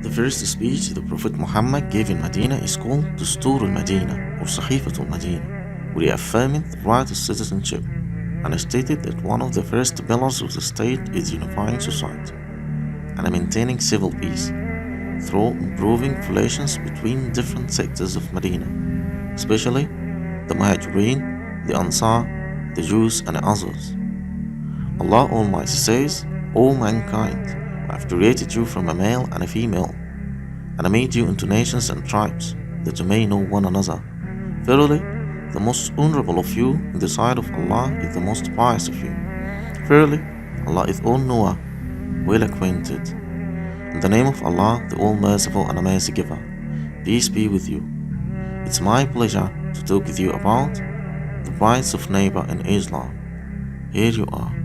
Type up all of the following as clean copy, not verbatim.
The first speech the Prophet Muhammad gave in Medina is called Dustur al-Medina or Sahifat al-Medina, reaffirming the right of citizenship, and stated that one of the first pillars of the state is unifying society and maintaining civil peace through improving relations between different sectors of Medina, especially the Muhajirin, the Ansar, the Jews, and others. Allah Almighty says, O mankind, I have created you from a male and a female, and I made you into nations and tribes, that you may know one another. Verily, the most honorable of you in the sight of Allah is the most pious of you. Verily, Allah is all-knower, well acquainted. In the name of Allah, the All-Merciful and Amazing Giver, peace be with you. It's my pleasure to talk with you about the rights of neighbor in Islam. Here you are.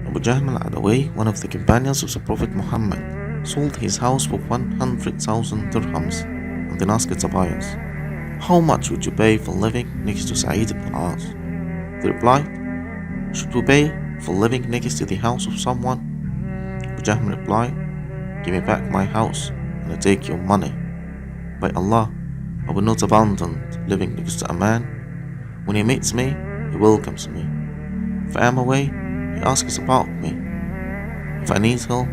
Abu Jahl al-Adawi, one of the companions of the Prophet Muhammad, sold his house for 100,000 dirhams and then asked the buyers, how much would you pay for living next to Sa'id ibn al-As? They replied, should we pay for living next to the house of someone? Abu Jahl replied, give me back my house and I take your money. By Allah, I will not abandon living next to a man. When he meets me, he welcomes me. If I am away, he asks about me. If I need help,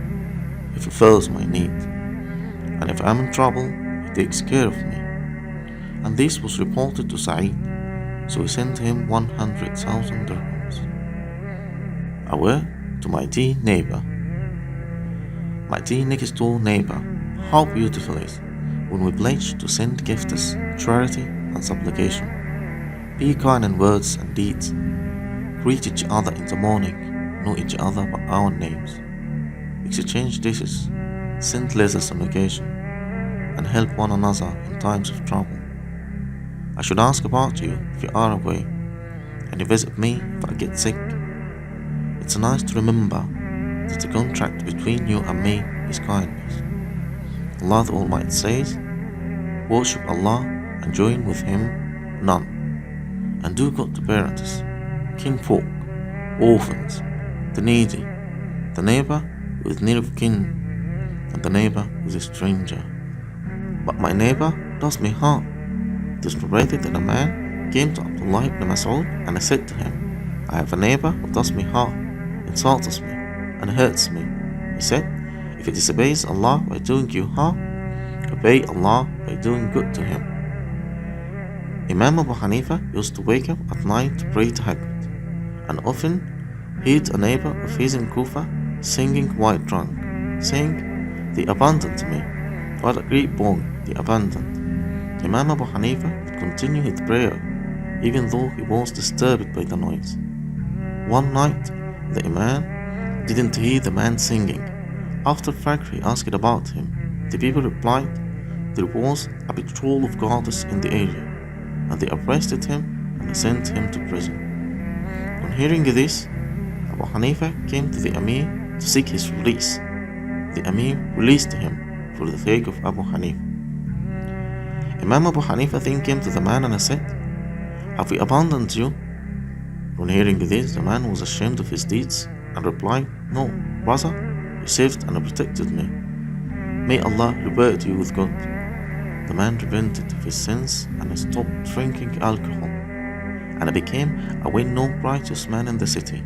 he fulfills my need. And if I am in trouble, he takes care of me. And this was reported to Sa'id, so he sent him 100,000 dirhams. A word to my dear neighbor. My dear next door neighbor, how beautiful it is when we pledge to send gifts, charity, and supplication. Be kind in words and deeds. Greet each other in the morning, know each other by our names. Exchange dishes, send letters on occasion, and help one another in times of trouble. I should ask about you if you are away, and you visit me if I get sick. It's nice to remember that the contract between you and me is kindness. Allah the Almighty says, worship Allah and join with Him none, and do good to parents, kinfolk, orphans, the needy, the neighbor who is near of kin, and the neighbor who is a stranger. But my neighbor does me harm. It is narrated that a man came to Abdullah ibn Mas'ud and said to him, I have a neighbor who does me harm, insults me, and hurts me. He said, if he disobeys Allah by doing you harm, obey Allah by doing good to him. Imam Abu Hanifa used to wake up at night to pray tahajjud, and often heard a neighbor of his in Kufa singing while drunk, saying, they abandoned me. What a great boy, they abandoned. Imam Abu Hanifa would continue his prayer, even though he was disturbed by the noise. One night, the Imam didn't hear the man singing. After Fajr, he asked about him. The people replied, there was a patrol of guards in the area, and they arrested him and sent him to prison. On hearing this, Abu Hanifa came to the Amir to seek his release. The Amir released him for the sake of Abu Hanifa. Imam Abu Hanifa then came to the man and said, have we abandoned you? On hearing this, the man was ashamed of his deeds and replied, no, brother, you saved and protected me. May Allah reward you with good. The man repented of his sins and stopped drinking alcohol, and became a well-known righteous man in the city,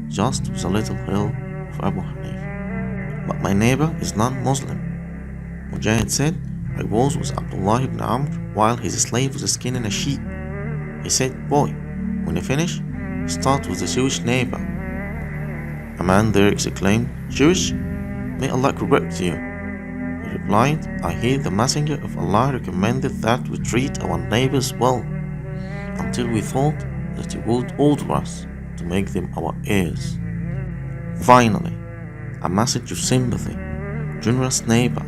just with a little help of Abu Hanifa. But my neighbor is non-Muslim. Mujahid said, I was with Abdullah ibn Amr while his slave was skinning a sheep. He said, boy, when you finish, start with the Jewish neighbor. A man there exclaimed, Jewish? May Allah correct you. He replied, I hear the Messenger of Allah recommended that we treat our neighbors well, until we thought that he would order us to make them our heirs. Finally, a message of sympathy. Generous neighbor,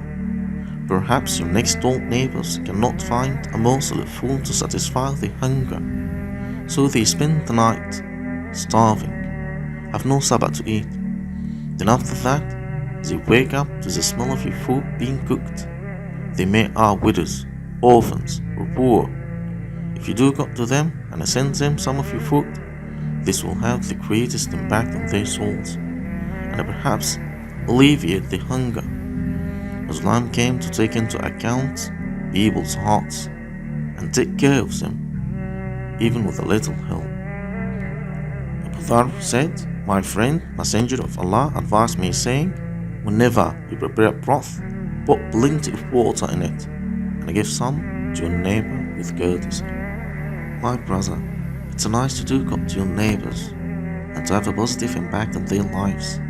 perhaps your next door neighbors cannot find a morsel of food to satisfy their hunger, so they spend the night starving, have no sabbath to eat. Then after that, they wake up to the smell of your food being cooked. They may are widows, orphans, or poor. If you do good to them and send them some of your food, this will have the greatest impact on their souls, and perhaps alleviate their hunger. Islam came to take into account people's hearts and take care of them, even with a little help. Abu Dhar said, "My friend, Messenger of Allah, advised me saying, whenever you prepare broth, put plenty of water in it and give some to your neighbor with courtesy." My brother, it's nice to do good to your neighbors and to have a positive impact on their lives.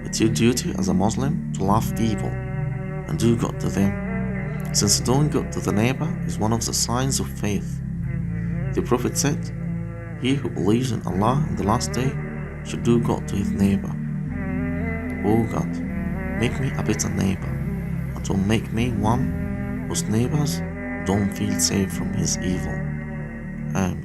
It's your duty as a Muslim to love people and do good to them, since doing good to the neighbor is one of the signs of faith. The Prophet said, "He who believes in Allah and the last day should do good to his neighbor." Oh God, make me a better neighbor, and don't make me one whose neighbors don't feel safe from his evil. Amen.